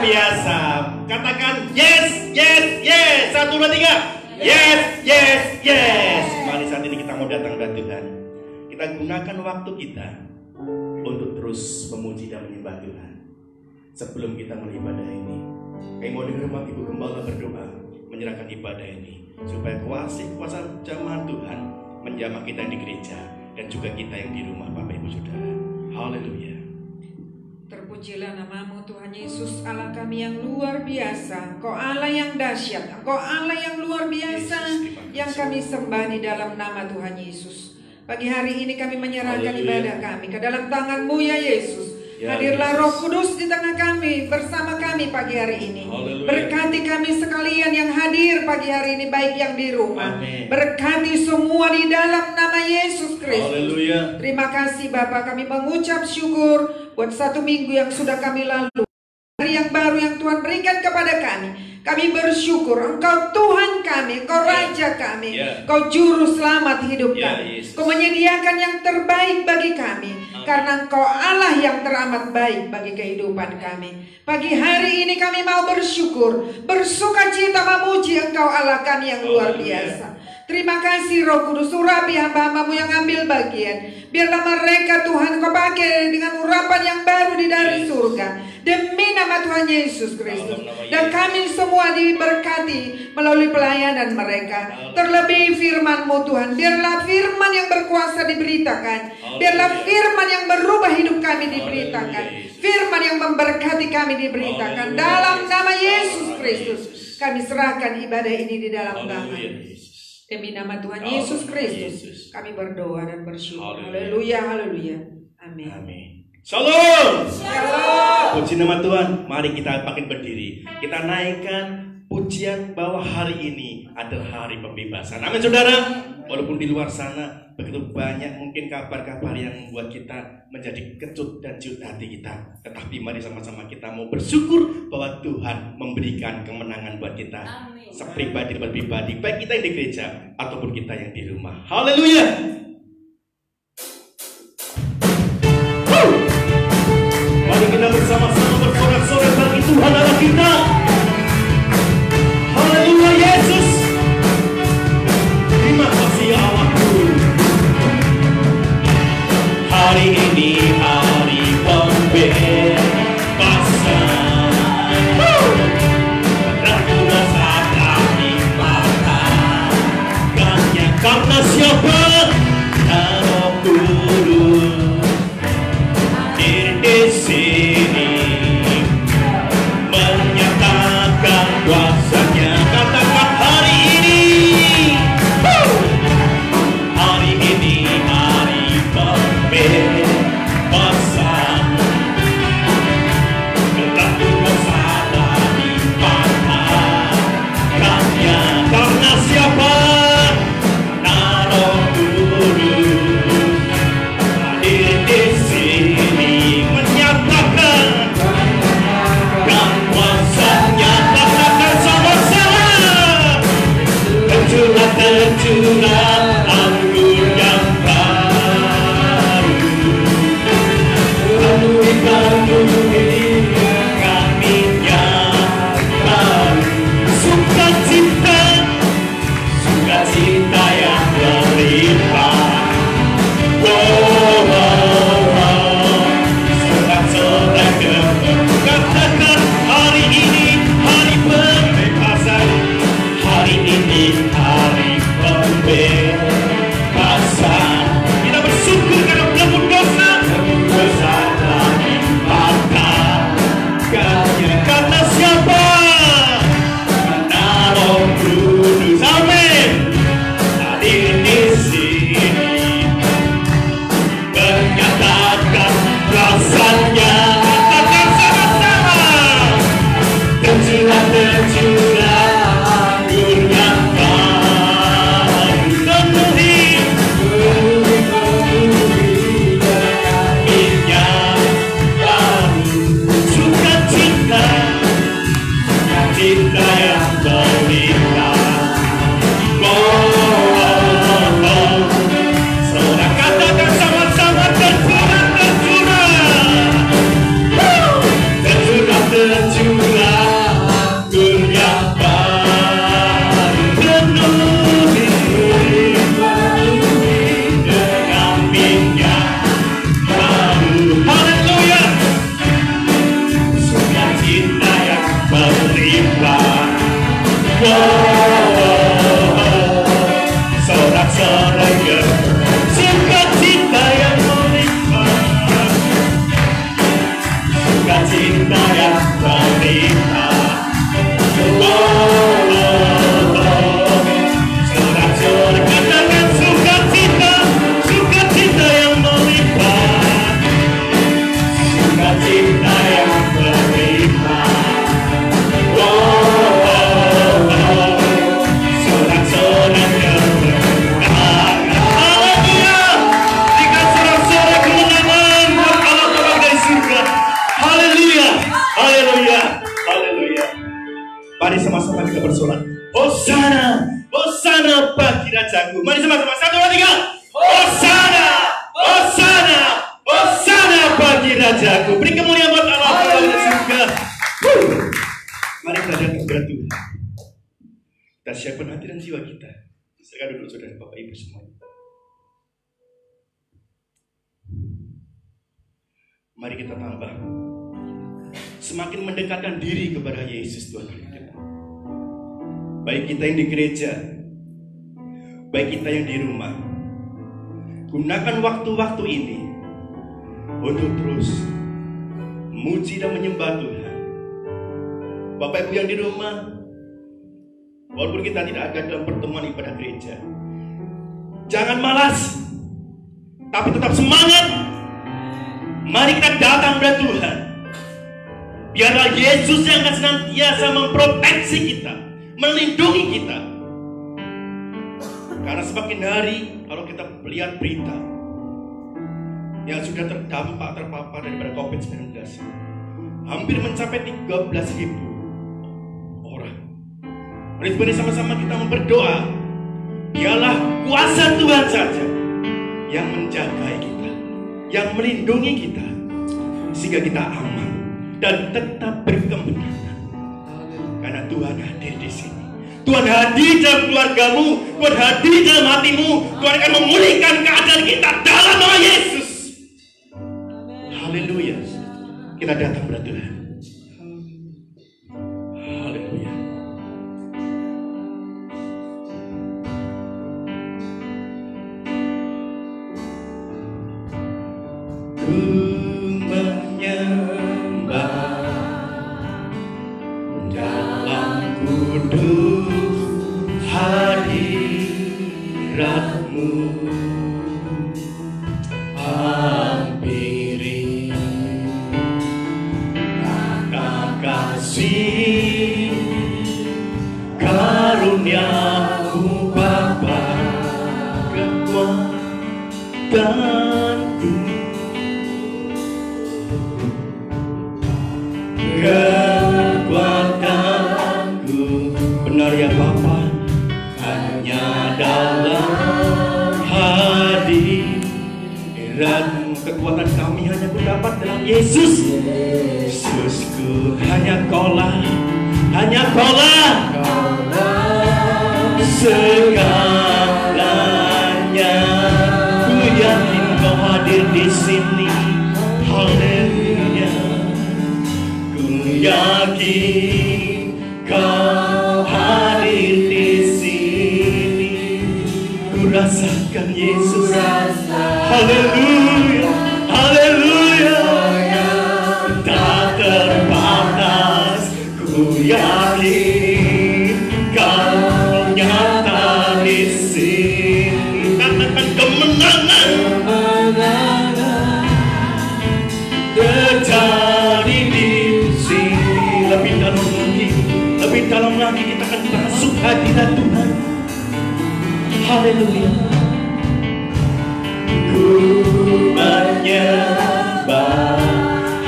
biasa. Katakan yes, yes, yes. 1, 2, 3. Yes, yes, yes. Mari saat ini kita mau datang kepada Tuhan. Kita gunakan waktu kita untuk terus memuji dan menyembah Tuhan. Sebelum kita mulai ibadah ini, kami mau dengar umat Ibu Gembala berdoa, menyerahkan ibadah ini supaya kuasa jamaah Tuhan menjamah kita di gereja dan juga kita yang di rumah, Bapak Ibu Saudara. Haleluya. Terpujilah namamu Tuhan Yesus, Allah kami yang luar biasa. Engkau Allah yang dahsyat, Engkau Allah yang luar biasa, yang kami sembah di dalam nama Tuhan Yesus. Pagi hari ini kami menyerahkan ibadah kami ke dalam tangan-Mu ya Yesus. Hadirlah Roh Kudus di tengah kami, bersama kami pagi hari ini. Berkati kami sekalian yang hadir pagi hari ini, baik yang di rumah. Berkati semua di dalam nama Yesus Kristus. Terima kasih Bapa, kami mengucap syukur buat 1 minggu yang sudah kami lalui. Hari yang baru yang Tuhan berikan kepada kami. Kami bersyukur Engkau Tuhan kami, Engkau Raja kami, Engkau Juru Selamat hidup kami. Engkau menyediakan yang terbaik bagi kami. Karena Engkau Allah yang teramat baik bagi kehidupan kami. Pagi hari ini kami mau bersyukur, bersukacita memuji Engkau Allah kami yang luar biasa. Terima kasih Roh Kudus, urapi hamba-Hambamu yang ambil bagian. Biarlah mereka Tuhan Kau pakai dengan urapan yang baru dari surga. Demi nama Tuhan Yesus Kristus. Dan kami semua diberkati melalui pelayanan mereka. Terlebih firman-Mu Tuhan. Biarlah firman yang berkuasa diberitakan. Biarlah firman yang merubah hidup kami diberitakan. Firman yang memberkati kami diberitakan. Dalam nama Yesus Kristus kami serahkan ibadah ini di dalam tangan. Demi nama Tuhan Yesus Kristus kami berdoa dan bersyukur. Haleluya, haleluya. Amin. Amin. Shalom. Shalom. Puji nama Tuhan. Mari kita bangkit berdiri. Kita naikkan pujian bahwa hari ini adalah hari pembebasan. Amin saudara. Walaupun di luar sana begitu banyak mungkin kabar-kabar yang membuat kita menjadi kecut dan ciut hati kita. Tetapi mari sama-sama kita mau bersyukur bahwa Tuhan memberikan kemenangan buat kita. Amin. Sepribadi-pribadi, baik kita yang di gereja ataupun kita yang di rumah. Haleluya. Mari kita bersama-sama bersorak-sorai bagi Tuhan Allah kita. Haleluya Yesus. Terima kasih Allahku. Hari ini hari pembebasan. Karena siapa? Roh Kudus di sini menyatakan kuasanya. Katakan hari ini, hari ini hari pembebasan. Tetapi dosa dipatahkannya. Karena siapa? Tercurah anggur yang baru, penuhi kami yang baru. Sukacita yang berlimpah. Sorak-sorak katakan hari ini hari pembebasan. Hari ini hari pembebasan. Kita bersyukur karena belum dosa telah dipatahkannya. Karena siapa? Karena Roh Kudus. Amin. Hadir di sini menyatakan rasanya. Katakan sama-sama. Tercurah anggur yang cinta yang berlimpah. Saudara katakan sama-sama tercurah. Tercurah Mari sama-sama kita bersorak. Hosana, Hosana bagi Rajaku. Mari sama-sama, 1, 2, 3. Hosana, Hosana, Hosana bagi Rajaku. Beri kemuliaan buat Allah di surga. Mari kita datang kepada Tuhan. Kita siapkan hati dan jiwa kita. Silakan duduk saudara Bapak Ibu semuanya. Mari kita tambah semakin mendekatkan diri kepada Yesus Tuhan kita. Baik kita yang di gereja, baik kita yang di rumah, gunakan waktu-waktu ini untuk terus memuji dan menyembah Tuhan. Bapak Ibu yang di rumah, walaupun kita tidak ada dalam pertemuan ibadah gereja, jangan malas, tapi tetap semangat. Mari kita datang kepada Tuhan. Biarlah Yesus yang akan senantiasa memproteksi kita, melindungi kita. Karena semakin hari, kalau kita lihat berita yang sudah terpapar daripada COVID-19, hampir mencapai 13.000 orang. Mari sama-sama kita berdoa. Biarlah kuasa Tuhan saja yang menjaga kita, yang melindungi kita, sehingga kita aman dan tetap berkemenangan. Karena Tuhan hadir di sini. Tuhan hadir dalam keluargamu, Tuhan hadir dalam hatimu. Tuhan akan memulihkan keadaan kita dalam nama Yesus. Haleluya. Kita datang kepada Tuhan. Haleluya. Ku menyembah dalam kudus hadirat-Mu, hampiri kata kasih karunia-Mu Bapa, kekuatanku, kekuatanku, benar ya Bapa, hanya dalam hadirat-Mu. Kekuatan kami hanya ku dapat dalam Yesus. Yesusku, hanya Kaulah, hanya Kaulah segalanya. Ku yakin Kau hadir di sini. Haleluya. Ku yakin Kau hadir di sini. Ku rasakan Yesus. Haleluya, haleluya. Tak terbatas. Ku yakin Kau nyata di sini. Katakan kemenangan terjadi di sini. Lebih dalam lagi kita akan masuk hadirat Tuhan. Haleluya. Ku menyembah,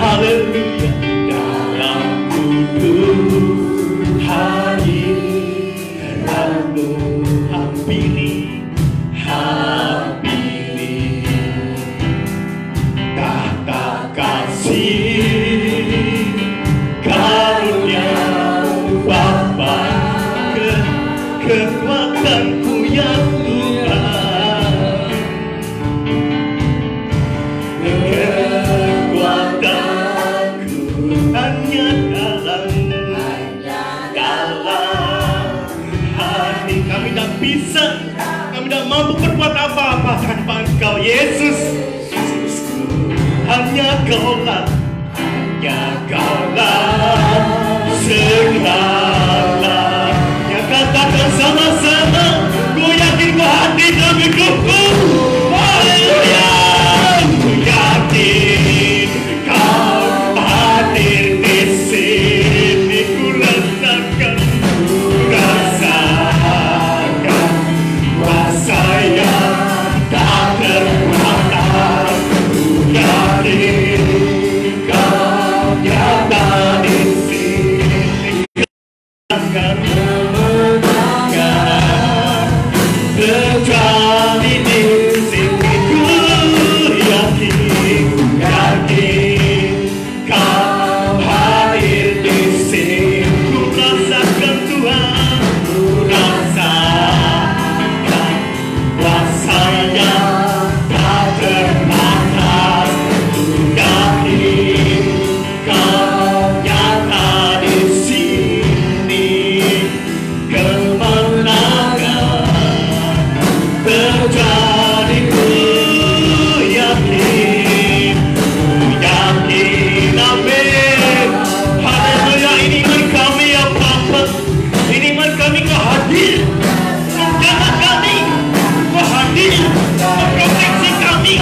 haleluya, dalam kudus hadirat-Mu, hampiri tahta kasih karunia-Mu Bapa, kekuatanku yang Tuhan, kekuatanku hanya dalam hati. Kami tak bisa, kami tak mampu berbuat apa-apa tanpa Engkau Yesus. Yesusku, hanya Kaulah segalanya. Katakan sama-sama, ku yakin Kau hadir dalam hidupku. Haleluya. Ku yakin Kau hadir di sini. Ku rasakan kuasa yang tak terbatas. Ku yakin Kau nyata di sini. akan kemenangan. Terjadi di sini, ku yakin, Kau hadir di sini. Ku rasakan Tuhan, ku rasakan kuasa-Nya tak terbatas. Ku yakin Kau nyata di sini. Kemenangan terjadi, ku yakin, amin. Haleluya, ini iman kami ya Bapa, ini iman kami Kau hadir menjaga kami, Kau hadir memproteksi kami,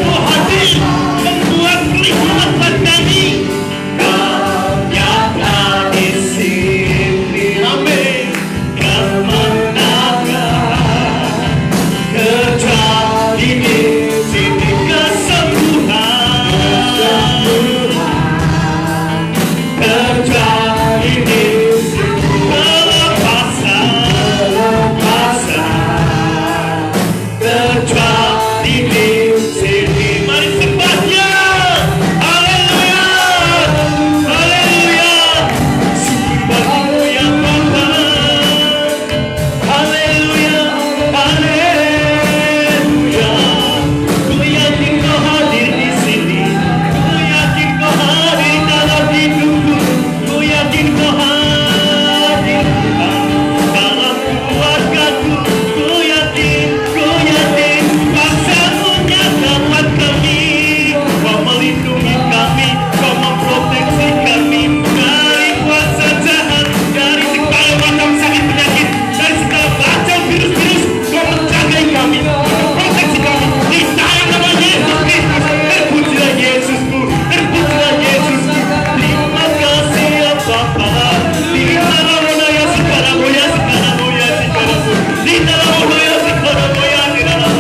Kau hadir membuat perlindungan buat kami. Kau nyata di sini, amin. Kemenangan terjadi di sini, kesembuhan terjadi di sini, pelepasan terjadi di sini. Mari sembah Dia. Haleluya, haleluya. Sembah ya Bapa. Haleluya, haleluya. Ku yakin Kau hadir di sini. Ku yakin Kau hadir dalam hidupku. Ku yakin Kau hadir dalam keluargaku. Ku yakin kuasa-Mu nyata buat kami. Kau melindungi kami, Kau memproteksi kami dari kuasa jahat, dari segala macam sakit penyakit, dari segala macam virus-virus. Kau menjaga kami, memproteksi kami. Di dalam nama Yesus Kristus, terpujilah Yesusku, terpujilah Yesusku. Terima kasih ya Bapa. Di dalam moya sekarang, moya sekarang, moya sekarang. Di dalam moya sekarang, moya sekarang.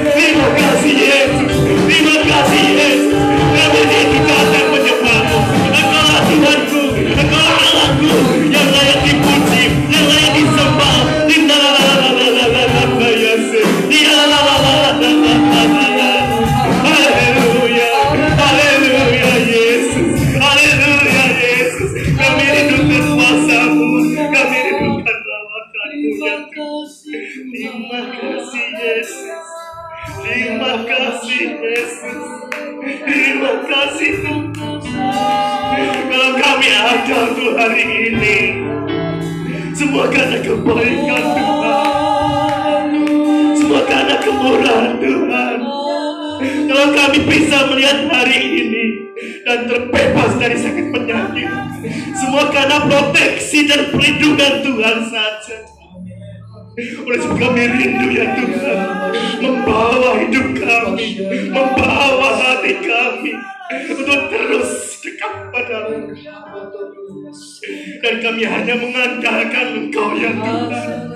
Terima kasih Yesus, terima kasih Yesus. Kami kita akan menyembah-Mu. Engkaulah Tuhanku, Engkaulah Allahku yang layak dipuji, yang layak disembah. Haleluya, haleluya Yesus, haleluya Yesus. Kami rindukan kuasa-Mu, kami rindukan rawatan-Mu ya Tuhan. Terima kasih Yesus, terima kasih Yesus, terima kasih Tuhan. Kalau kami ada untuk hari ini, semua karena kebaikan Tuhan, semua karena kemurahan Tuhan. Kalau kami bisa melihat hari ini dan terbebas dari sakit penyakit, semua karena proteksi dan perlindungan Tuhan saja. Oleh sebab kami rindu ya Tuhan, membawa hidup kami, membawa hati kami untuk terus dekat padamu. Dan kami hanya mengandalkan Engkau ya Tuhan,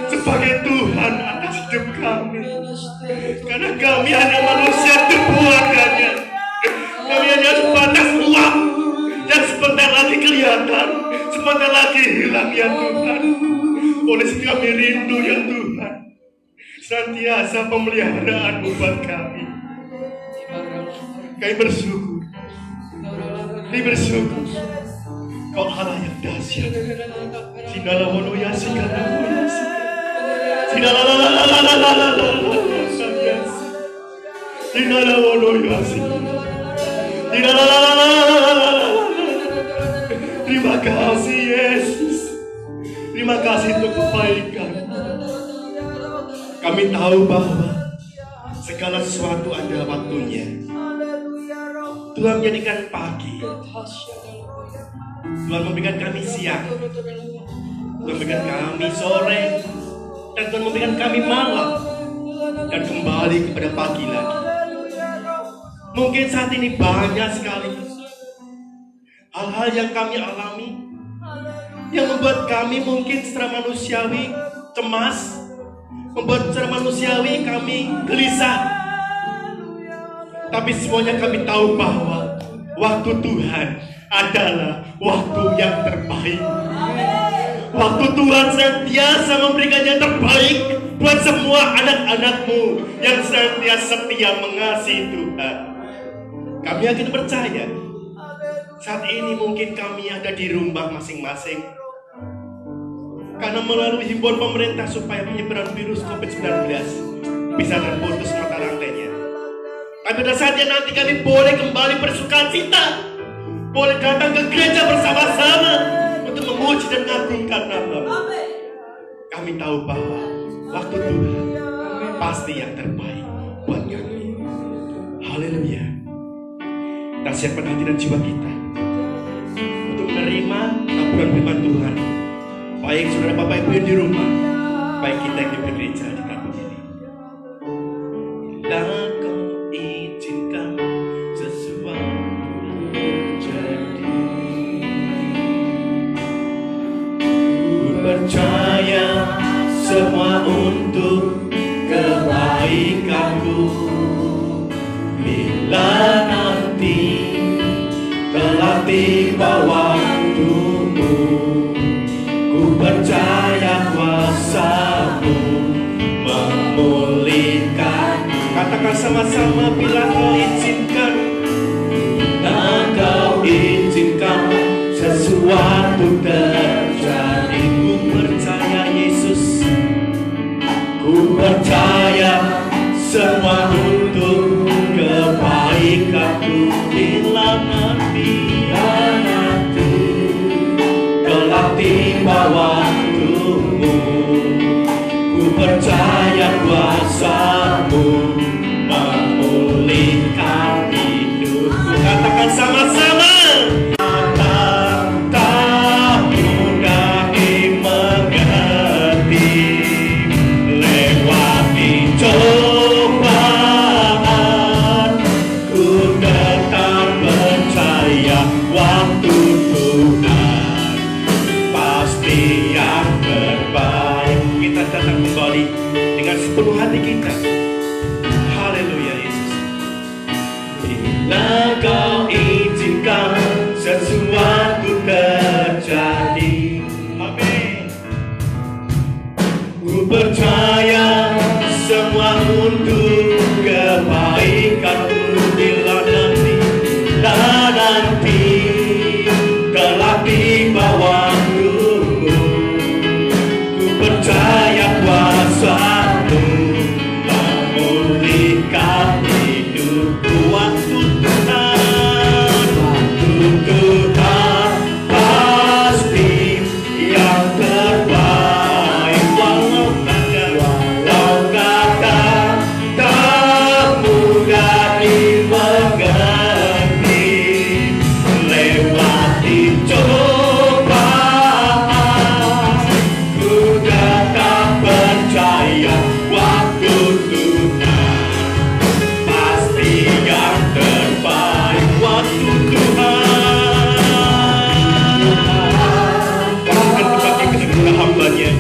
sebagai Tuhan atas hidup kami. Karena kami hanya manusia tebuangannya. Kami hanya sebatas uang yang sebentar lagi kelihatan, sebentar lagi hilang ya Tuhan. Oleh sebab kami rindu ya Tuhan, senantiasa pemeliharaan-Mu buat kami. Kami bersyukur, kami bersyukur. Kau Allah yang dahsyat. Sinalawonoya sikanawoya Terima kasih Yesus, terima kasih untuk kebaikan. Kami tahu bahwa segala sesuatu ada waktunya. Tuhan menjadikan pagi, Tuhan memberikan kami siang, Tuhan memberikan kami sore, dan Tuhan memberikan kami malam, dan kembali kepada pagi lagi. Mungkin saat ini banyak sekali hal-hal yang kami alami yang membuat kami mungkin secara manusiawi cemas, membuat secara manusiawi kami gelisah. Tapi semuanya kami tahu bahwa waktu Tuhan adalah waktu yang terbaik. Waktu Tuhan senantiasa memberikan yang terbaik buat semua anak-anak-Mu yang senantiasa setia mengasihi Tuhan. Kami yakin percaya saat ini mungkin kami ada di rumah masing-masing karena melalui himbauan pemerintah supaya penyebaran virus COVID-19 bisa terputus mata rantainya. Tapi pada saatnya nanti kami boleh kembali bersukacita, boleh datang ke gereja bersama-sama untuk memuji dan mengagungkan nama-Mu. Kami tahu bahwa waktu Tuhan pasti yang terbaik buat kami. Haleluya. Kita siapkan hati dan jiwa kita untuk menerima taburan firman Tuhan. Baik saudara bapak ibu yang di rumah, baik kita yang di gereja di kampung ini. Dan Kau izinkan sesuatu terjadi. Ku percaya semua untuk kebaikanku. Bila nanti telah tiba waktumu, ku percaya kuasa-Mu memulihkan. Katakan sama-sama, bila Kau izinkan, dan Kau izinkan sesuatu terjadi. Ku percaya Yesus, ku percaya semua untuk kebaikanku. Bila nanti telah tiba waktumu, ku percaya kuasa-Mu memulihkan hidupku. Katakan sama-sama. Tak mudah dimengerti, lewati cobaan, ku tetap percaya waktu Tuhan pasti yang terbaik. Kita datang kembali dengan sepenuh hati kita. Haleluya Yesus. Bila Kau izinkan sesuatu terjadi, amin. Ku percaya semua untuk kebaikanku. Bila nanti telah tiba waktumu, ku percaya kuasa-Mu memulihkan hidupku. Waktu Tuhan pasti yang terbaik. Walau kata tak mudah dimengerti, lewati cobaan, ku tetap percaya waktu Tuhan pasti yang terbaik. Waktu Tuhan akan dibagi kepada hamba-Nya.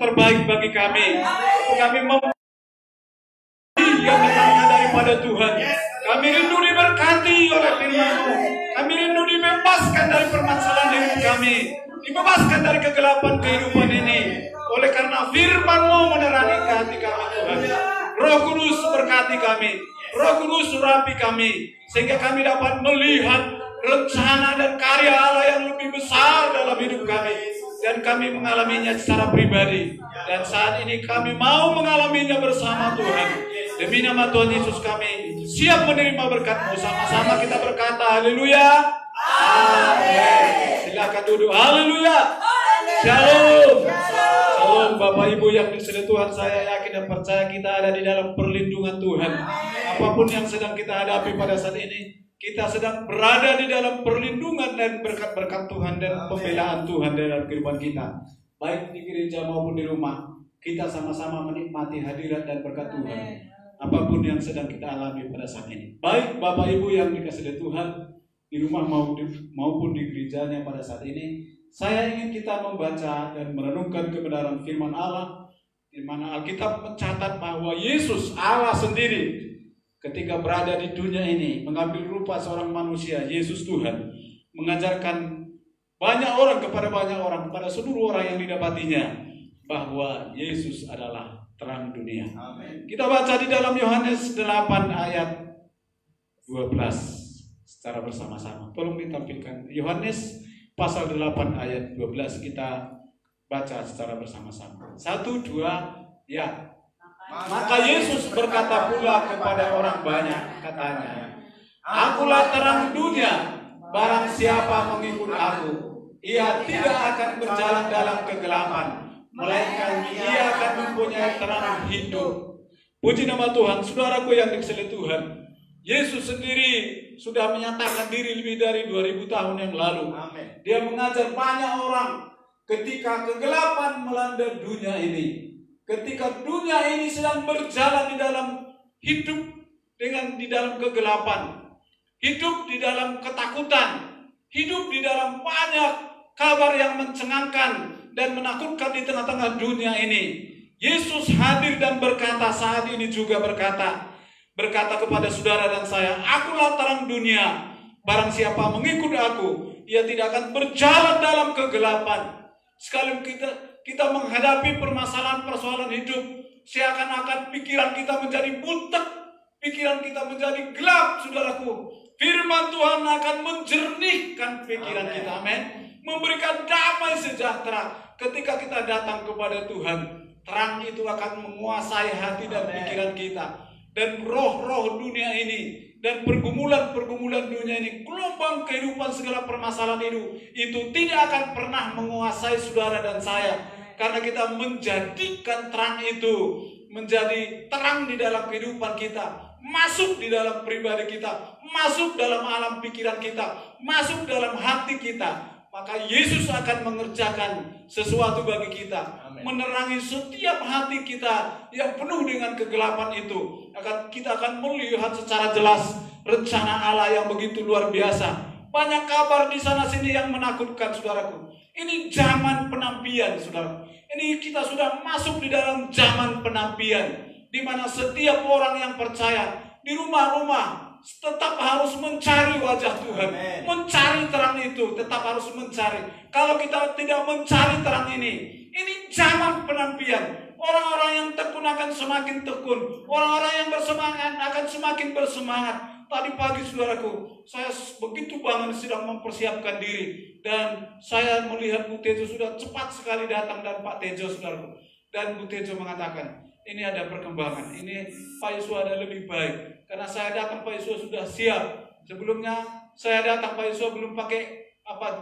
Terbaik bagi kami. Kami memilih yang datangnya daripada Tuhan. Kami rindu diberkati oleh firman-Mu. Kami rindu dibebaskan dari permasalahan hidup kami. kami, dibebaskan dari kegelapan kehidupan ini. Oleh karena firman-Mu menerangi hati kami Tuhan. Roh Kudus berkati kami, Roh Kudus urapi kami, sehingga kami dapat melihat rencana dan karya Allah yang lebih besar dalam hidup kami. Dan kami mengalaminya secara pribadi. Dan saat ini kami mau mengalaminya bersama Tuhan. Demi nama Tuhan Yesus kami siap menerima berkat-Mu. Sama-sama kita berkata haleluya. Amin. Silakan duduk. Haleluya. Shalom. Shalom Bapak Ibu yang dikasihi Tuhan. Saya yakin dan percaya kita ada di dalam perlindungan Tuhan. Apapun yang sedang kita hadapi pada saat ini, kita sedang berada di dalam perlindungan dan berkat-berkat Tuhan dan pembelaan Tuhan dalam kehidupan kita. Baik di gereja maupun di rumah, kita sama-sama menikmati hadirat dan berkat Tuhan. Apapun yang sedang kita alami pada saat ini. Baik Bapak Ibu yang dikasihi Tuhan, di rumah maupun di gerejanya pada saat ini, saya ingin kita membaca dan merenungkan kebenaran firman Allah, di mana Alkitab mencatat bahwa Yesus Allah sendiri ketika berada di dunia ini mengambil rupa seorang manusia, Yesus Tuhan mengajarkan banyak orang kepada seluruh orang yang didapatinya bahwa Yesus adalah terang dunia. Amen. Kita baca di dalam Yohanes 8 ayat 12 secara bersama-sama. Tolong ditampilkan Yohanes pasal 8 ayat 12, kita baca secara bersama-sama. 1, 2, ya. Maka Yesus berkata pula kepada orang banyak, katanya, Akulah terang dunia, barang siapa mengikut aku, ia tidak akan berjalan dalam kegelapan, melainkan ia akan mempunyai terang hidup. Puji nama Tuhan. Saudaraku yang dikasihi Tuhan, Yesus sendiri sudah menyatakan diri lebih dari 2000 tahun yang lalu. Amen. Dia mengajar banyak orang ketika kegelapan melanda dunia ini. Ketika dunia ini sedang berjalan di dalam hidup di dalam kegelapan, hidup di dalam ketakutan, hidup di dalam banyak kabar yang mencengangkan dan menakutkan di tengah-tengah dunia ini. Yesus hadir dan berkata, saat ini juga berkata kepada saudara dan saya, Akulah terang dunia, barang siapa mengikut aku, ia tidak akan berjalan dalam kegelapan. Sekali kita menghadapi persoalan hidup, seakan-akan pikiran kita menjadi butek, pikiran kita menjadi gelap, saudaraku. Firman Tuhan akan menjernihkan pikiran kita, amin. Memberikan damai sejahtera. Ketika kita datang kepada Tuhan, terang itu akan menguasai hati dan pikiran kita. Dan roh-roh dunia ini dan pergumulan-pergumulan dunia ini, gelombang kehidupan, segala permasalahan itu tidak akan pernah menguasai saudara dan saya, karena kita menjadikan terang itu menjadi terang di dalam kehidupan kita, masuk di dalam pribadi kita, masuk dalam alam pikiran kita, masuk dalam hati kita. Maka Yesus akan mengerjakan sesuatu bagi kita. Amen. Menerangi setiap hati kita yang penuh dengan kegelapan itu. Kita akan melihat secara jelas rencana Allah yang begitu luar biasa. Banyak kabar di sana sini yang menakutkan, saudaraku. Ini zaman penampian, saudara. Ini kita sudah masuk di dalam zaman penampian, di mana setiap orang yang percaya di rumah-rumah tetap harus mencari wajah Tuhan. Amen. Mencari terang itu, tetap harus mencari. Kalau kita tidak mencari terang ini zaman penampian. Orang-orang yang tekun akan semakin tekun, orang-orang yang bersemangat akan semakin bersemangat. Tadi pagi, saudaraku, saya begitu banget sedang mempersiapkan diri, dan saya melihat Bu Tejo sudah cepat sekali datang, dan Pak Tejo, saudaraku. Dan Bu Tejo mengatakan, ini ada perkembangan, ini Pak Yesus ada lebih baik. Karena saya datang, Pak Yesus sudah siap. Sebelumnya saya datang, Pak Yesus belum pakai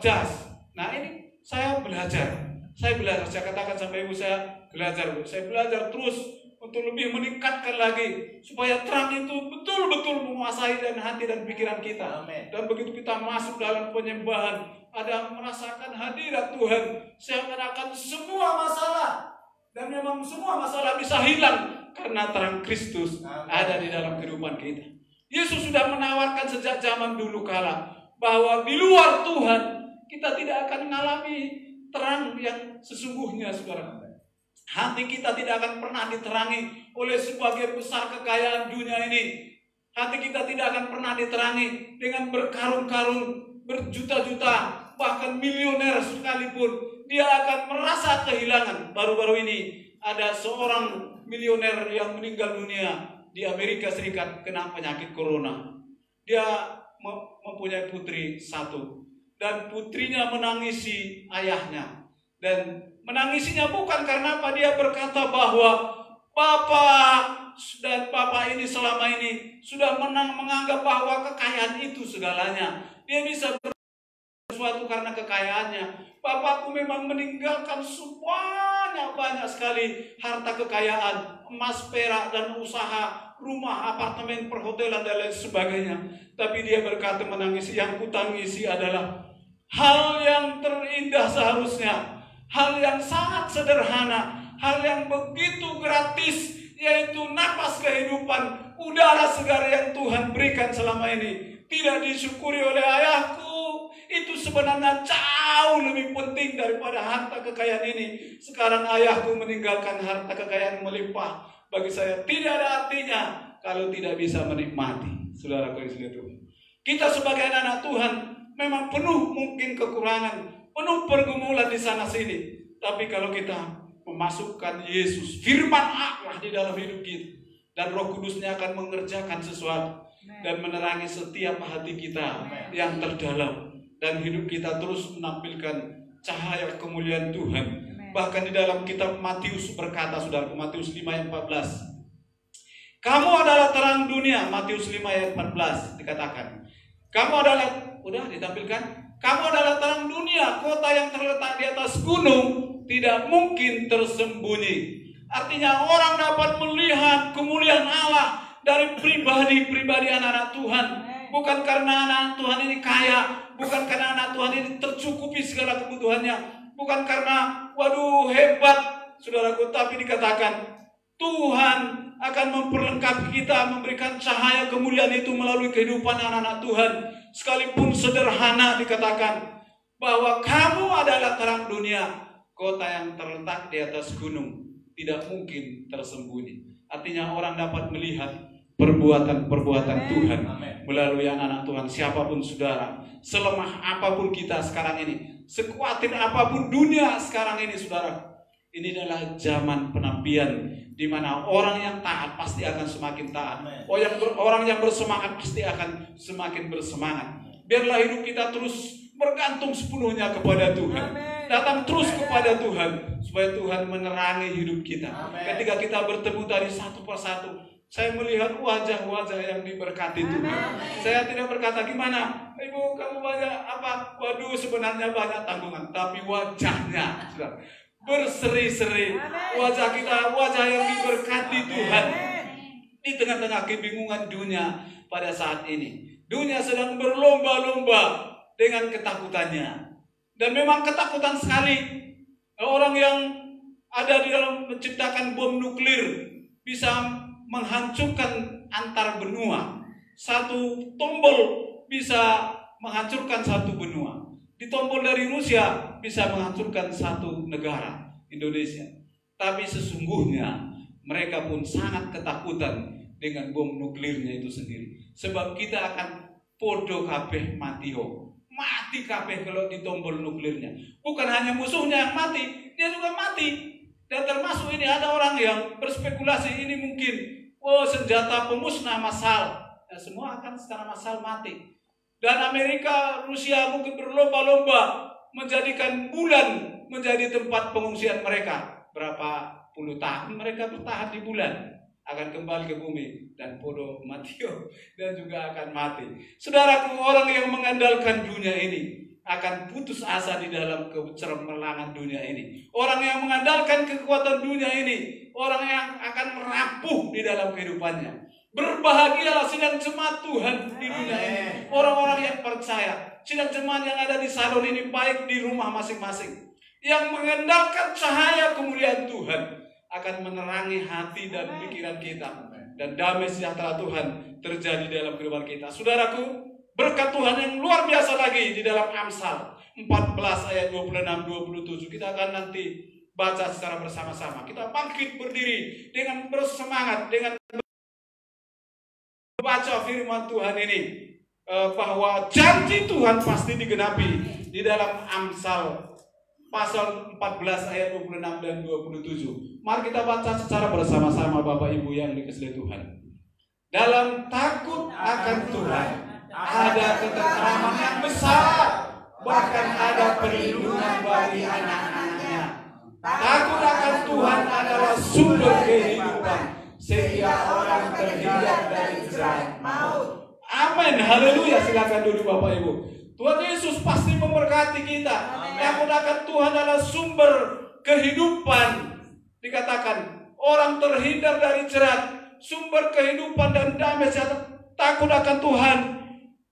jas. Nah, ini saya belajar. Saya katakan sampai Ibu, saya belajar terus untuk lebih meningkatkan lagi, supaya terang itu betul-betul menguasai dan hati dan pikiran kita. Amen. Dan begitu kita masuk dalam penyembahan, ada merasakan hadirat Tuhan, seakan-akan semua masalah, dan memang semua masalah bisa hilang karena terang Kristus ada di dalam kehidupan kita. Yesus sudah menawarkan sejak zaman dulu kala bahwa di luar Tuhan kita tidak akan mengalami terang yang sesungguhnya, saudara. Hati kita tidak akan pernah diterangi oleh sebagian besar kekayaan dunia ini. Hati kita tidak akan pernah diterangi dengan berkarung-karung, berjuta-juta, bahkan milioner sekalipun, dia akan merasa kehilangan. Baru-baru ini ada seorang milioner yang meninggal dunia di Amerika Serikat kena penyakit corona. Dia mempunyai putri satu, dan putrinya menangisi ayahnya. Dan menangisinya bukan karena apa, dia berkata bahwa Bapak dan Bapak ini selama ini sudah menganggap bahwa kekayaan itu segalanya. Dia bisa sesuatu karena kekayaannya. Bapakku memang meninggalkan semuanya, banyak sekali harta kekayaan, emas, perak, dan usaha, rumah, apartemen, perhotelan, dan lain sebagainya. Tapi dia berkata menangis, yang kutangisi adalah hal yang terindah seharusnya, hal yang sangat sederhana, hal yang begitu gratis, yaitu napas kehidupan, udara segar yang Tuhan berikan selama ini. Tidak disyukuri oleh ayahku, itu sebenarnya jauh lebih penting daripada harta kekayaan ini. Sekarang ayahku meninggalkan harta kekayaan melimpah. Bagi saya tidak ada artinya kalau tidak bisa menikmati. Saudaraku yang setia Tuhan, kita sebagai anak Tuhan memang penuh mungkin kekurangan, penuh pergumulan di sana sini. Tapi kalau kita memasukkan Yesus, firman Allah di dalam hidup kita, dan Roh Kudusnya akan mengerjakan sesuatu dan menerangi setiap hati kita yang terdalam, dan hidup kita terus menampilkan cahaya kemuliaan Tuhan. Bahkan di dalam kitab Matius berkata, saudara, Matius 5 ayat 14, kamu adalah terang dunia. Matius 5 ayat 14 dikatakan, kamu adalah, udah ditampilkan, kamu adalah terang dunia. Kota yang terletak di atas gunung tidak mungkin tersembunyi. Artinya orang dapat melihat kemuliaan Allah dari pribadi-pribadi anak-anak Tuhan. Bukan karena anak Tuhan ini kaya, bukan karena anak Tuhan ini tercukupi segala kebutuhannya, bukan karena waduh hebat, saudaraku, tapi dikatakan Tuhan akan memperlengkapi kita, memberikan cahaya kemuliaan itu melalui kehidupan anak-anak Tuhan. Sekalipun sederhana, dikatakan bahwa kamu adalah terang dunia. Kota yang terletak di atas gunung tidak mungkin tersembunyi. Artinya orang dapat melihat perbuatan-perbuatan Tuhan melalui anak-anak Tuhan. Siapapun saudara, selemah apapun kita sekarang ini, sekuatir apapun dunia sekarang ini, saudara, ini adalah zaman penampian di mana orang yang taat pasti akan semakin taat. Orang yang bersemangat pasti akan semakin bersemangat. Biarlah hidup kita terus bergantung sepenuhnya kepada Tuhan. Datang terus kepada Tuhan, supaya Tuhan menerangi hidup kita. Ketika kita bertemu dari satu persatu, saya melihat wajah-wajah yang diberkati Tuhan. Saya tidak berkata gimana, ibu kamu banyak apa? Waduh, sebenarnya banyak tanggungan, tapi wajahnya sudah berseri-seri. Wajah kita, wajah yang diberkati Tuhan. Di tengah-tengah kebingungan dunia pada saat ini, dunia sedang berlomba-lomba dengan ketakutannya. Dan memang ketakutan sekali. Orang yang ada di dalam menciptakan bom nuklir bisa menghancurkan antar benua. Satu tombol bisa menghancurkan satu benua. Ditombol dari Rusia bisa menghancurkan satu negara, Indonesia. Tapi sesungguhnya mereka pun sangat ketakutan dengan bom nuklirnya itu sendiri. Sebab kita akan podo kabeh matio. Mati kabeh kalau ditombol nuklirnya. Bukan hanya musuhnya yang mati, dia juga mati. Dan termasuk ini ada orang yang berspekulasi ini mungkin senjata pemusnah massal. Ya, semua akan secara massal mati. Dan Amerika, Rusia mungkin berlomba-lomba menjadikan bulan menjadi tempat pengungsian mereka. Berapa puluh tahun mereka bertahan di bulan, akan kembali ke bumi dan podo matio dan juga akan mati. Saudaraku, orang yang mengandalkan dunia ini akan putus asa di dalam kecemerlangan dunia ini. Orang yang mengandalkan kekuatan dunia ini, orang yang akan merapuh di dalam kehidupannya. Berbahagialah sidang jemaat Tuhan di dunia ini. Orang-orang yang percaya, sidang jemaat yang ada di salon ini, baik di rumah masing-masing, yang mengandalkan cahaya kemuliaan Tuhan, akan menerangi hati dan pikiran kita, dan damai sejahtera Tuhan terjadi dalam kehidupan kita. Saudaraku, berkat Tuhan yang luar biasa lagi di dalam Amsal 14 ayat 26-27. Kita akan nanti baca secara bersama-sama. Kita bangkit berdiri dengan bersemangat, dengan baca firman Tuhan ini. bahwa janji Tuhan pasti digenapi di dalam Amsal pasal 14 ayat 26 dan 27. Mari kita baca secara bersama-sama Bapak Ibu yang dikasihi Tuhan. Dalam takut akan Tuhan ada ketenteraman yang besar, bahkan ada perlindungan bagi anak-anaknya. Takut akan Tuhan adalah sumber kehidupan, sehingga orang terhindar dari jerat maut. Amin, haleluya. Silakan duduk Bapak Ibu. Tuhan Yesus pasti memberkati kita. Takut akan Tuhan adalah sumber kehidupan. Dikatakan orang terhindar dari jerat, sumber kehidupan dan damai sejahtera. Takut akan Tuhan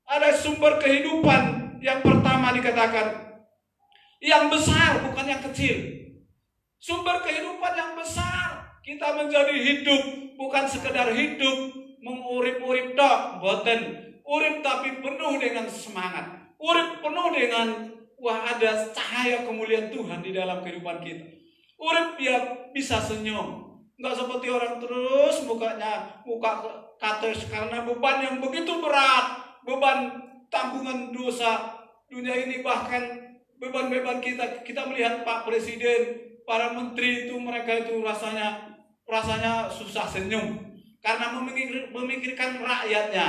ada sumber kehidupan. Yang pertama dikatakan yang besar, bukan yang kecil. Sumber kehidupan yang besar. Kita menjadi hidup, bukan sekedar hidup mengurip-urip dok, boten urip tapi penuh dengan semangat. Urip penuh dengan ada cahaya kemuliaan Tuhan di dalam kehidupan kita. Urip ya bisa senyum, nggak seperti orang terus muka kates karena beban yang begitu berat, beban tanggungan dosa dunia ini, bahkan beban-beban kita melihat Pak Presiden, para menteri itu, mereka itu rasanya susah senyum karena memikirkan rakyatnya,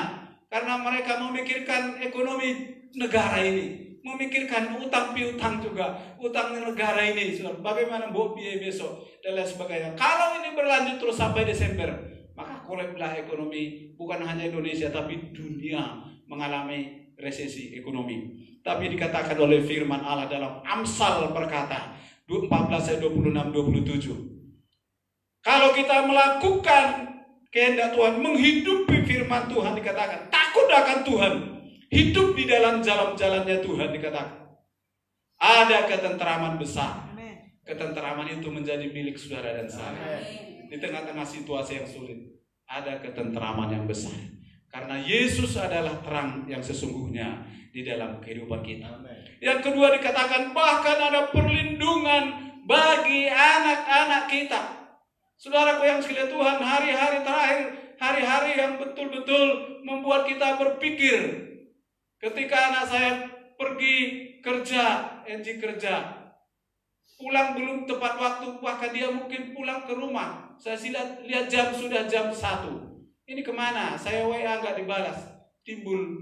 karena mereka memikirkan ekonomi negara ini, memikirkan utang piutang juga, utang negara ini, bagaimana biaya besok dan lain sebagainya. Kalau ini berlanjut terus sampai Desember, maka kolapslah ekonomi, bukan hanya Indonesia tapi dunia mengalami resesi ekonomi. Tapi dikatakan oleh firman Allah dalam Amsal berkata 14 ayat 26-27, kalau kita melakukan kehendak Tuhan, menghidupi firman Tuhan, dikatakan takut akan Tuhan, hidup di dalam jalan-jalannya Tuhan, dikatakan ada ketenteraman besar. Ketenteraman itu menjadi milik saudara dan saya. Di tengah-tengah situasi yang sulit, ada ketenteraman yang besar. Karena Yesus adalah terang yang sesungguhnya di dalam kehidupan kita. Yang kedua dikatakan bahkan ada perlindungan bagi anak-anak kita. Saudaraku yang sekalian Tuhan, hari-hari terakhir, hari-hari yang betul-betul membuat kita berpikir. Ketika anak saya pergi kerja, pulang belum tepat waktu, bahkan dia mungkin pulang ke rumah. Saya lihat jam sudah jam 1. Ini kemana? Saya WA nggak dibalas. Timbul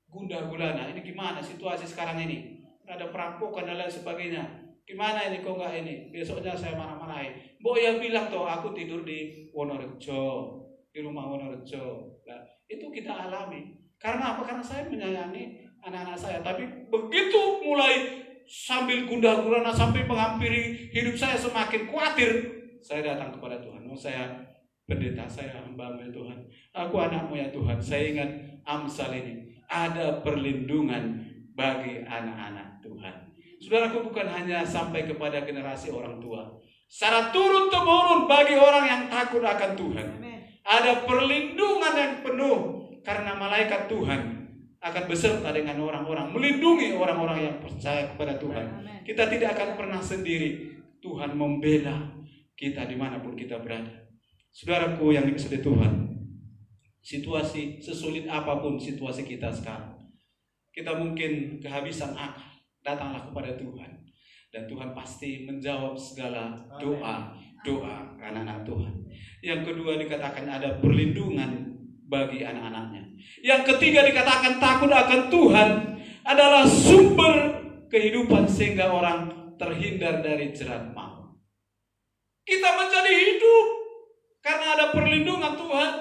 gundah gulana. Ini gimana situasi sekarang ini? Ada perampokan dan lain sebagainya. Gimana ini kok nggak ini? Besoknya saya marah-marahin. Mbok ya bilang toh aku tidur di Wonorejo, di rumah Wonorejo. Nah, itu kita alami. Karena apa? Karena saya menyayangi anak-anak saya. Tapi begitu mulai sambil gundah gulana sampai menghampiri hidup saya semakin khawatir, saya datang kepada Tuhan. Saya pendeta, saya hamba Tuhan. Aku anakmu ya Tuhan. Saya ingat Amsal ini. Ada perlindungan bagi anak-anak Tuhan. Saudaraku, bukan hanya sampai kepada generasi orang tua. Secara turun-temurun bagi orang yang takut akan Tuhan. Ada perlindungan yang penuh. Karena malaikat Tuhan akan beserta dengan orang-orang. Melindungi orang-orang yang percaya kepada Tuhan. Kita tidak akan pernah sendiri. Tuhan membela kita dimanapun kita berada. Saudaraku yang dikasihi Tuhan, situasi sesulit apapun situasi kita sekarang, kita mungkin kehabisan akal, datanglah kepada Tuhan, dan Tuhan pasti menjawab segala doa anak-anak Tuhan. Yang kedua dikatakan ada perlindungan bagi anak-anaknya. Yang ketiga dikatakan takut akan Tuhan adalah sumber kehidupan sehingga orang terhindar dari jerat maut. Kita menjadi hidup karena ada perlindungan Tuhan.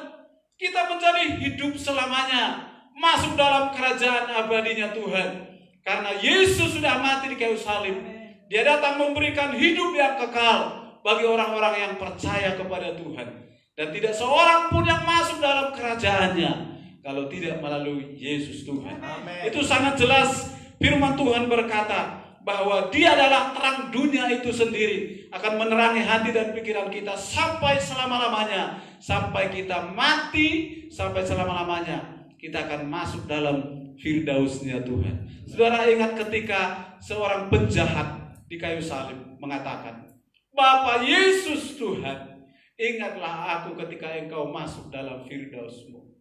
Kita menjadi hidup selamanya, masuk dalam kerajaan abadinya Tuhan. Karena Yesus sudah mati di kayu salib. Dia datang memberikan hidup yang kekal bagi orang-orang yang percaya kepada Tuhan. Dan tidak seorang pun yang masuk dalam kerajaannya kalau tidak melalui Yesus Tuhan. Itu sangat jelas firman Tuhan berkata bahwa Dia adalah terang dunia itu sendiri, akan menerangi hati dan pikiran kita sampai selama-lamanya, sampai kita mati, sampai selama-lamanya kita akan masuk dalam firdausnya Tuhan. Saudara ingat ketika seorang penjahat di kayu salib mengatakan, Bapa Yesus Tuhan, ingatlah aku ketika engkau masuk dalam firdausmu.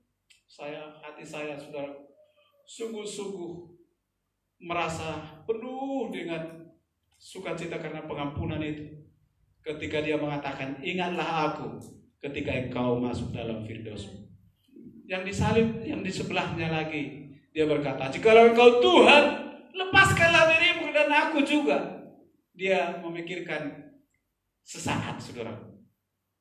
Hati saya saudara sungguh-sungguh merasa penuh dengan sukacita karena pengampunan itu. Ketika dia mengatakan, ingatlah aku ketika engkau masuk dalam Firdaus. Yang disalib, yang di sebelahnya lagi, dia berkata, jikalau engkau Tuhan, lepaskanlah dirimu dan aku juga. Dia memikirkan sesaat, saudara.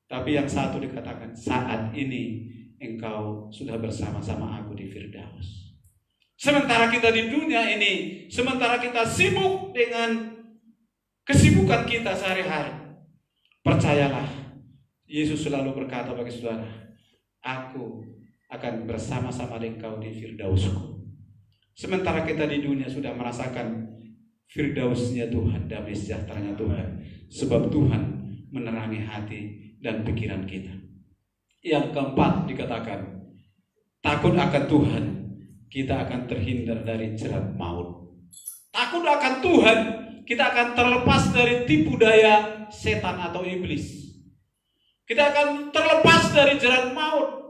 Tapi yang satu dikatakan, saat ini engkau sudah bersama-sama aku di Firdaus. Sementara kita di dunia ini, sementara kita sibuk dengan kesibukan kita sehari-hari, percayalah, Yesus selalu berkata bagi saudara, aku akan bersama-sama engkau di Firdausku. Sementara kita di dunia sudah merasakan Firdausnya Tuhan, damai sejahteranya Tuhan, sebab Tuhan menerangi hati dan pikiran kita. Yang keempat dikatakan, takut akan Tuhan, kita akan terhindar dari jerat maut. Takut akan Tuhan, kita akan terlepas dari tipu daya setan atau iblis. Kita akan terlepas dari jerat maut.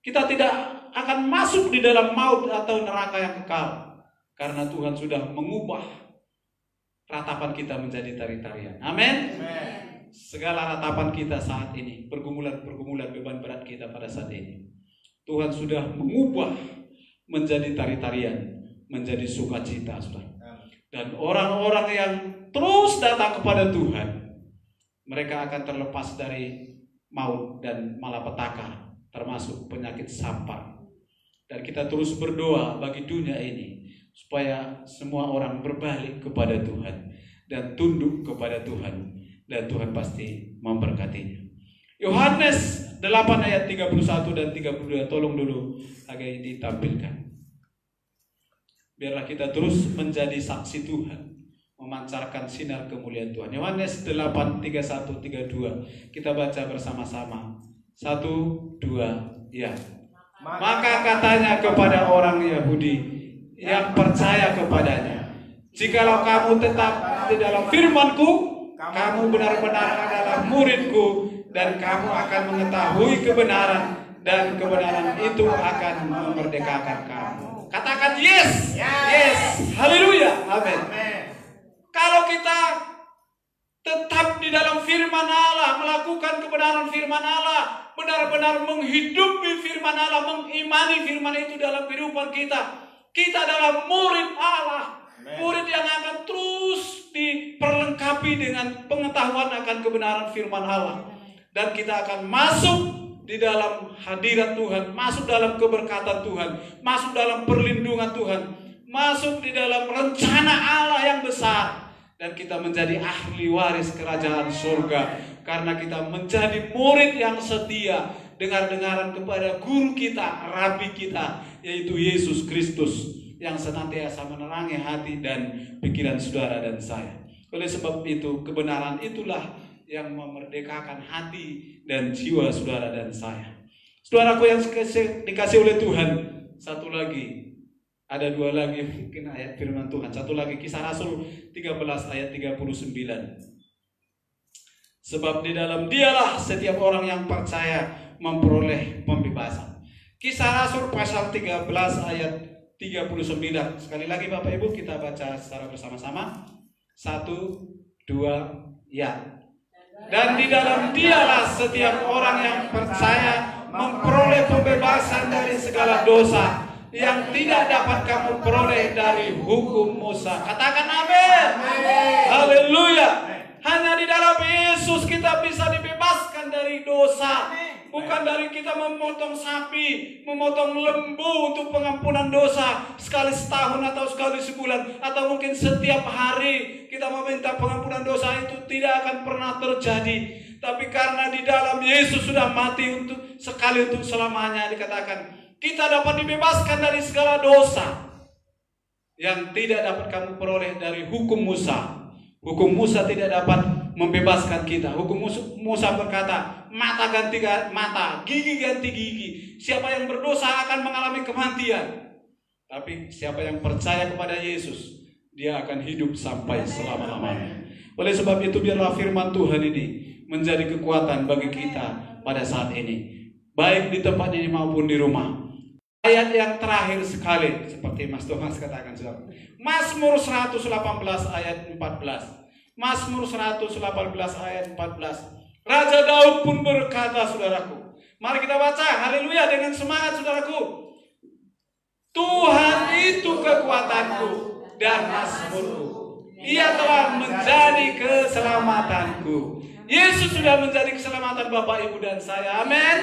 Kita tidak akan masuk di dalam maut atau neraka yang kekal, karena Tuhan sudah mengubah ratapan kita menjadi tari-tarian. Amin. Segala ratapan kita saat ini, pergumulan-pergumulan beban berat kita pada saat ini, Tuhan sudah mengubah menjadi tari-tarian, menjadi sukacita, saudara. Dan orang-orang yang terus datang kepada Tuhan, mereka akan terlepas dari maut dan malapetaka, termasuk penyakit sampar. Dan kita terus berdoa bagi dunia ini, supaya semua orang berbalik kepada Tuhan dan tunduk kepada Tuhan, dan Tuhan pasti memberkatinya. Yohanes 8 ayat 31 dan 32, tolong dulu agak ditampilkan. Biarlah kita terus menjadi saksi Tuhan, memancarkan sinar kemuliaan Tuhan. Yohanes 8, 31, 32. Kita baca bersama-sama. 1, 2, ya. Maka katanya kepada orang Yahudi yang percaya kepadanya, jikalau kamu tetap di dalam firman-Ku, kamu benar-benar adalah murid-Ku, dan kamu akan mengetahui kebenaran, dan kebenaran itu akan memerdekakan kamu. Katakan yes, yes, haleluya, amin. Kalau kita tetap di dalam firman Allah, melakukan kebenaran firman Allah, benar-benar menghidupi firman Allah, mengimani firman itu dalam kehidupan kita, kita adalah murid Allah, murid yang akan terus diperlengkapi dengan pengetahuan akan kebenaran firman Allah, dan kita akan masuk di dalam hadirat Tuhan, masuk dalam keberkatan Tuhan, masuk dalam perlindungan Tuhan, masuk di dalam rencana Allah yang besar, dan kita menjadi ahli waris kerajaan surga karena kita menjadi murid yang setia, dengar-dengaran kepada guru kita, rabi kita, yaitu Yesus Kristus, yang senantiasa menerangi hati dan pikiran saudara dan saya. Oleh sebab itu, kebenaran itulah yang memerdekakan hati dan jiwa saudara dan saya. Saudaraku yang dikasih oleh Tuhan, satu lagi, ada dua lagi mungkin ayat firman Tuhan. Satu lagi, Kisah Rasul 13 ayat 39. Sebab di dalam Dialah setiap orang yang percaya memperoleh pembebasan. Kisah Rasul pasal 13 ayat 39. Sekali lagi Bapak Ibu, kita baca secara bersama-sama. 1, 2, ya. Dan di dalam Dialah setiap orang yang percaya memperoleh pembebasan dari segala dosa yang tidak dapat kamu peroleh dari hukum Musa. Katakan amin. Haleluya. Hanya di dalam Yesus kita bisa dibebaskan dari dosa. Bukan dari kita memotong sapi, memotong lembu untuk pengampunan dosa sekali setahun atau sekali sebulan, atau mungkin setiap hari kita meminta pengampunan dosa, itu tidak akan pernah terjadi. Tapi karena di dalam Yesus sudah mati untuk sekali untuk selamanya, dikatakan kita dapat dibebaskan dari segala dosa yang tidak dapat kamu peroleh dari hukum Musa. Hukum Musa tidak dapat membebaskan kita. Hukum Musa berkata, mata ganti mata, gigi ganti gigi. Siapa yang berdosa akan mengalami kematian. Tapi siapa yang percaya kepada Yesus, dia akan hidup sampai selama-lamanya. Oleh sebab itu, biarlah firman Tuhan ini menjadi kekuatan bagi kita pada saat ini, baik di tempat ini maupun di rumah, baik ayat yang terakhir sekali seperti Mas Thomas katakan, saudara. Mazmur 118 ayat 14. Mazmur 118 ayat 14. Raja Daud pun berkata, saudaraku. Mari kita baca, haleluya, dengan semangat, saudaraku. Tuhan itu kekuatanku dan mazmurku. Ia telah menjadi keselamatanku. Yesus sudah menjadi keselamatan Bapak, Ibu, dan saya. Amin.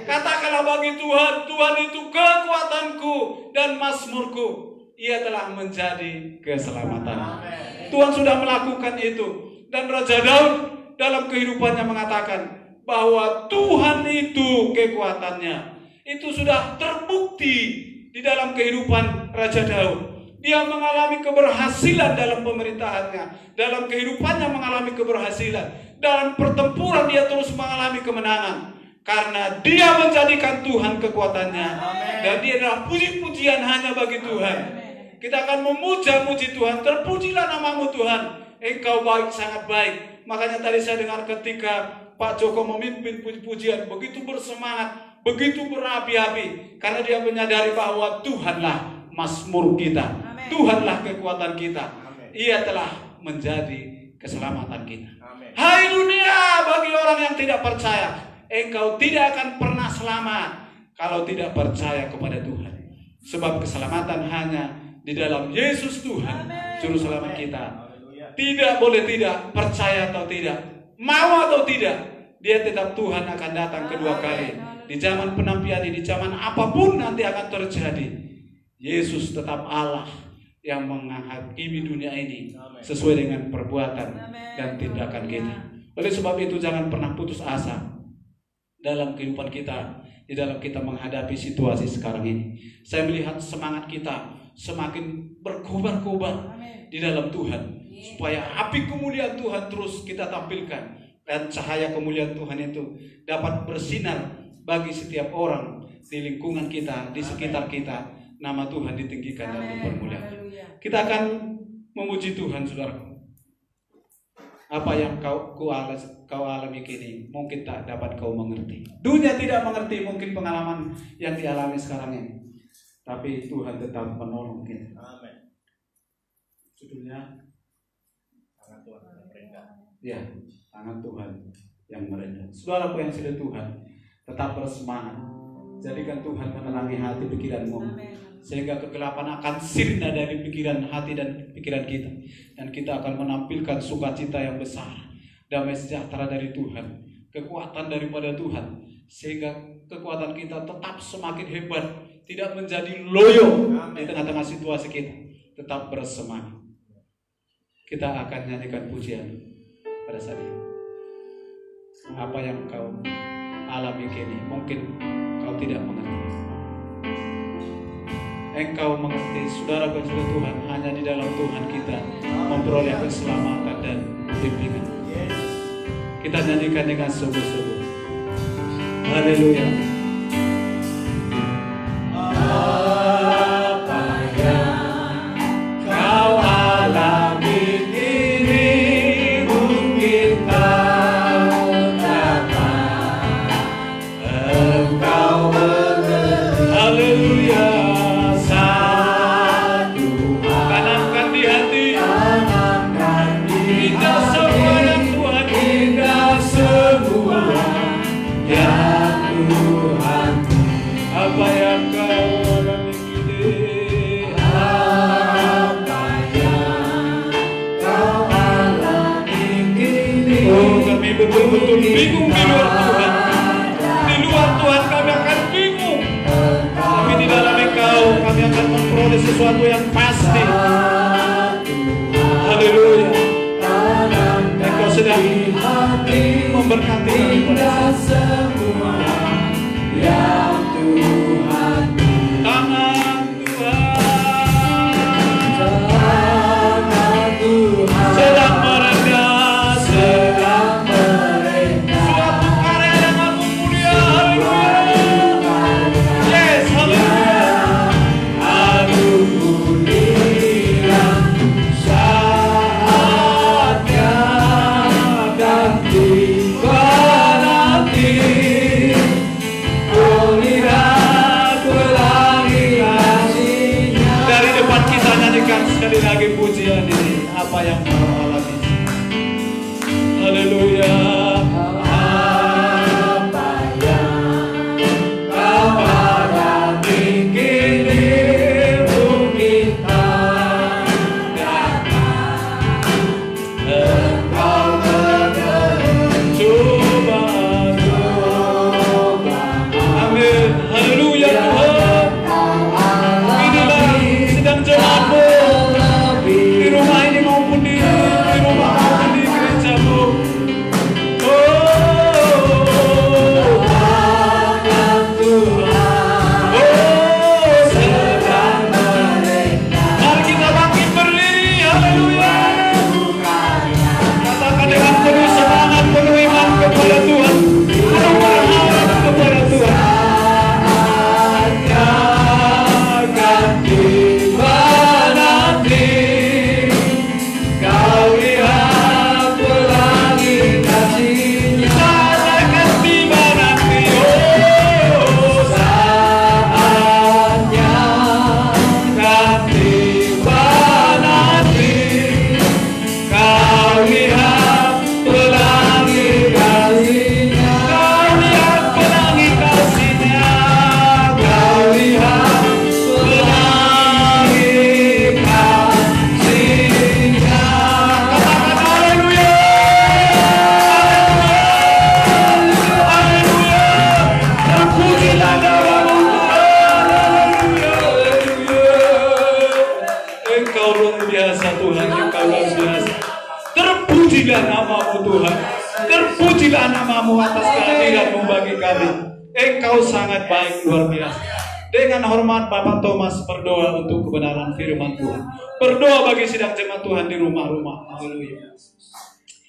Katakanlah bagi Tuhan, Tuhan itu kekuatanku dan mazmurku. Ia telah menjadi keselamatan. Tuhan sudah melakukan itu. Dan Raja Daud dalam kehidupannya mengatakan bahwa Tuhan itu kekuatannya. Itu sudah terbukti di dalam kehidupan Raja Daud. Dia mengalami keberhasilan dalam pemerintahannya. Dalam kehidupannya mengalami keberhasilan. Dalam pertempuran dia terus mengalami kemenangan. Karena dia menjadikan Tuhan kekuatannya. Dan dia adalah puji-pujian hanya bagi Tuhan. Kita akan memuja-muji Tuhan. Terpujilah namamu Tuhan. Engkau baik, sangat baik. Makanya tadi saya dengar ketika Pak Joko memimpin puji-pujian, begitu bersemangat, begitu berapi-api. Karena dia menyadari bahwa Tuhanlah mazmur kita. Tuhanlah kekuatan kita. Ia telah menjadi keselamatan kita. Hai dunia, bagi orang yang tidak percaya, engkau tidak akan pernah selamat kalau tidak percaya kepada Tuhan. Sebab keselamatan hanya di dalam Yesus Tuhan, Juru Selamat kita. Tidak boleh tidak, percaya atau tidak, mau atau tidak, dia tetap Tuhan akan datang kedua kali. Di zaman penampian ini, di zaman apapun nanti akan terjadi, Yesus tetap Allah yang menghakimi dunia ini sesuai dengan perbuatan dan tindakan kita. Oleh sebab itu jangan pernah putus asa dalam kehidupan kita, di dalam kita menghadapi situasi sekarang ini. Saya melihat semangat kita semakin berkobar-kobar di dalam Tuhan, supaya api kemuliaan Tuhan terus kita tampilkan, dan cahaya kemuliaan Tuhan itu dapat bersinar bagi setiap orang di lingkungan kita, di sekitar kita. Nama Tuhan ditinggikan dan dipermuliakan. Kita akan memuji Tuhan, saudaraku. Apa yang kau alami kini mungkin tak dapat kau mengerti. Dunia tidak mengerti mungkin pengalaman yang dialami sekarang ini. Tapi Tuhan tetap menolong kita. Amin. Judulnya tangan Tuhan yang merendah. Ya, tangan Tuhan yang merendah. Saudaraku yang sudah Tuhan, tetap bersemangat. Jadikan Tuhan menerangi hati pikiranmu. Amen. Sehingga kegelapan akan sirna dari pikiran hati dan pikiran kita. Dan kita akan menampilkan sukacita yang besar, damai sejahtera dari Tuhan, kekuatan daripada Tuhan. Sehingga kekuatan kita tetap semakin hebat, tidak menjadi loyo di tengah-tengah situasi kita. Tetap bersemangat. Kita akan nyanyikan pujian pada saat ini. Apa yang kau alami kini mungkin kau tidak mengerti. Engkau mengerti, saudara saudara Tuhan, hanya di dalam Tuhan kita memperoleh keselamatan dan bimbingan. Kita nyanyikan dengan sungguh-sungguh. Haleluya. Apa yang kau alami kini mungkin kau dapat engkau mengerti. Haleluya. Betul-betul bingung di luar Tuhan. Di luar Tuhan kami akan bingung, tapi di dalam Engkau kami akan memperoleh sesuatu yang pasti. Haleluya. Engkau sedang memberkati kami pada semua yang Tuhan. Tangan Tuhan sedang merendah. Yes, haleluya. Aku pulih. Haleluya. Apa yang kau hadapi kini minta engkau mencoba. Amin. Haleluya Tuhan. Inilah sedang jemaatmu di rumah ini maupun di rumah maupun di gerejamu. Mari kita bangkit berdiri. Haleluya. Katakan dengan penuh semangat, penuh iman kepada Tuhan, penuh berharap kepada Tuhan. Akan tiba nanti, kau lihat pelangi kasih-Nya. Akan tiba nanti, oh saatnya akan tiba nanti, kau lihat pelangi kasih-Nya. Kau lihat pelangi kasih-Nya. Kau lihat pelangi kasih-Nya. Katakan haleluya. Haleluya. Terpujilah namamu Tuhan. Haleluya. Engkau luar biasa Tuhan, Engkau luar biasa. Terpujilah namamu Tuhan. Terpujilah namamu atas kehadiranmu bagi kami. Engkau sangat baik, luar biasa. Dengan hormat Bapak Thomas berdoa untuk kebenaran firman Tuhan. Berdoa bagi sidang jemaat Tuhan di rumah-rumah. Haleluya.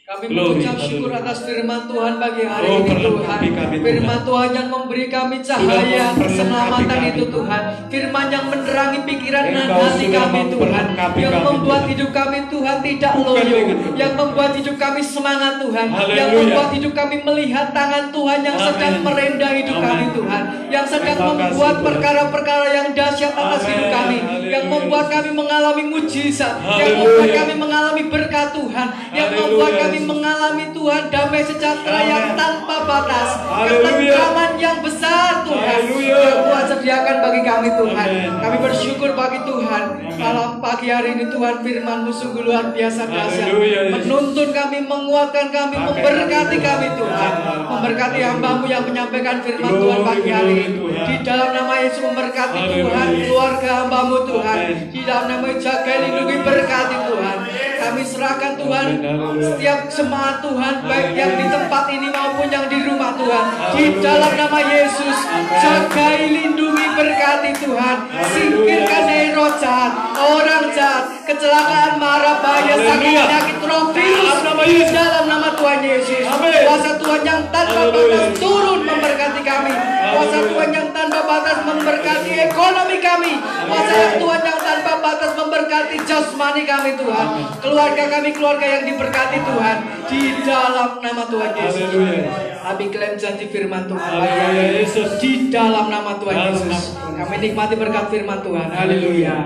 Kami Glory, mengucap syukur haleluya. atas firman Tuhan pagi hari Oh, ini Tuhan. perlengkapi kami, Tuhan. Firman Tuhan yang memberi kami cahaya Sudah keselamatan memperlengkapi itu kami, Tuhan. Firman yang menerangi pikiran dan Engkau hati sudah kami Tuhan. memperlengkapi Yang kami, membuat Tuhan. hidup kami Tuhan tidak Bukan loyo. dengan kekuatan. Yang membuat hidup kami semangat Tuhan. Yang Haleluya. membuat hidup kami melihat tangan Tuhan yang Amin. sedang merendah hidup Amin. kami Tuhan. Yang sedang Terima kasih, membuat Tuhan. perkara-perkara yang dahsyat atas Amin. hidup kami. Yang Haleluya. membuat kami mengalami mujizat. Yang Haleluya. membuat kami mengalami berkat Tuhan. Yang Haleluya. membuat kami mengalami Tuhan damai sejahtera yang Amin. tanpa batas, Haleluya. ketentraman yang besar Tuhan Haleluya. yang Tuhan sediakan bagi kami Tuhan. Amin. Kami bersyukur bagi Tuhan. Malam pagi hari ini Tuhan firman-Mu sungguh luar biasa dahsyat, Haleluya, Yesus. menuntun kami, menguatkan kami, Pakai memberkati kami, kami Tuhan, Amin. memberkati hamba-Mu yang menyampaikan firman Glory, Tuhan pagi hari ini. glory, Tuhan. Di dalam nama Yesus memberkati Haleluya. Tuhan keluarga hamba-Mu Tuhan. Amin. Di dalam nama Yesus jaga lindungi berkati Tuhan. Kami serahkan Tuhan Amin. Haleluya. setiap jemaat Tuhan baik yang di tempat ini maupun yang di rumah Tuhan. Di Haleluya. dalam nama Yesus jagai lindungi berkati Tuhan. Singkirkan dari roh jahat, orang jahat, kecelakaan, mara, bahaya, sakit, Haleluya. penyakit, roh, virus. Dalam nama Di Yesus. dalam nama Tuhan Yesus. Amin. Kuasa Tuhan yang tanpa Haleluya. batas turun memberkati kami. Kuasa Haleluya. Tuhan yang tanpa batas memberkati ekonomi kami. Kuasa Tuhan yang tanpa batas memberkati jasmani kami Tuhan. Keluarga kami keluarga yang diberkati Tuhan. Di dalam nama Tuhan Yesus. Haleluya. Kami klaim janji firman Tuhan. Haleluya, Yesus. Di dalam nama Tuhan Dalam Yesus. nama Tuhan. Kami nikmati berkat firman Tuhan. Haleluya.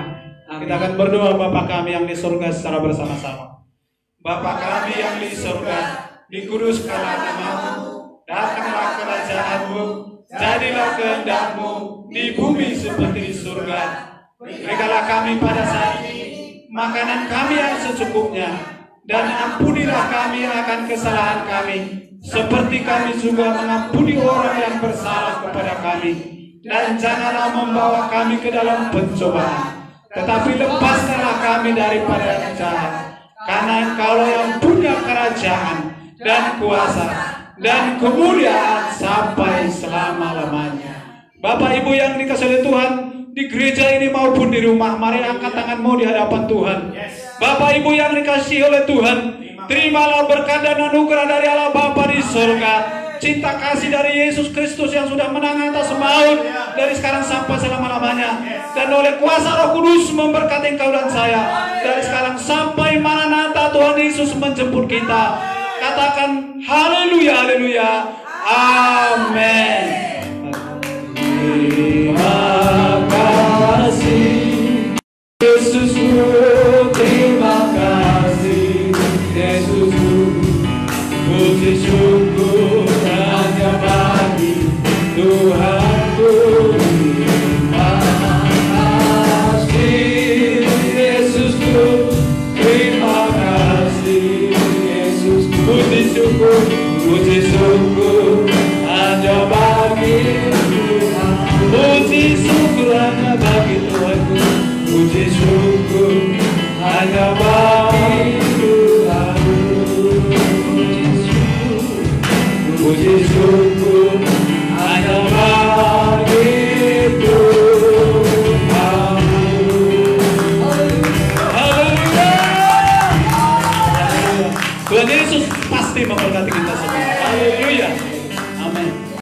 Amin. Kita akan berdoa Bapa kami yang di surga secara bersama-sama. Bapa kami yang di surga, dikuduskanlah namamu, datanglah kerajaan-Mu, jadilah kehendak-Mu di bumi seperti di surga. Berikanlah kami pada saat ini makanan kami yang secukupnya, dan ampunilah kami akan kesalahan kami, seperti kami juga mengampuni orang yang bersalah kepada kami. Dan janganlah membawa kami ke dalam pencobaan, tetapi lepaskanlah kami daripada yang jahat. Karena Engkaulah yang punya kerajaan dan kuasa dan kemuliaan sampai selama-lamanya. Bapak Ibu yang dikasihi Tuhan, di gereja ini maupun di rumah, mari angkat tanganmu di hadapan Tuhan. Bapak Ibu yang dikasihi oleh Tuhan, terimalah berkat dan anugerah dari Allah Bapa di surga. Cinta kasih dari Yesus Kristus yang sudah menang atas maut dari sekarang sampai selama-lamanya, dan oleh kuasa Roh Kudus memberkati engkau dan saya dari sekarang sampai Maranatha Tuhan Yesus menjemput kita. Katakan haleluya, haleluya, amin. Terima kasih Yesusku, terima kasih Yesusku Puji syukur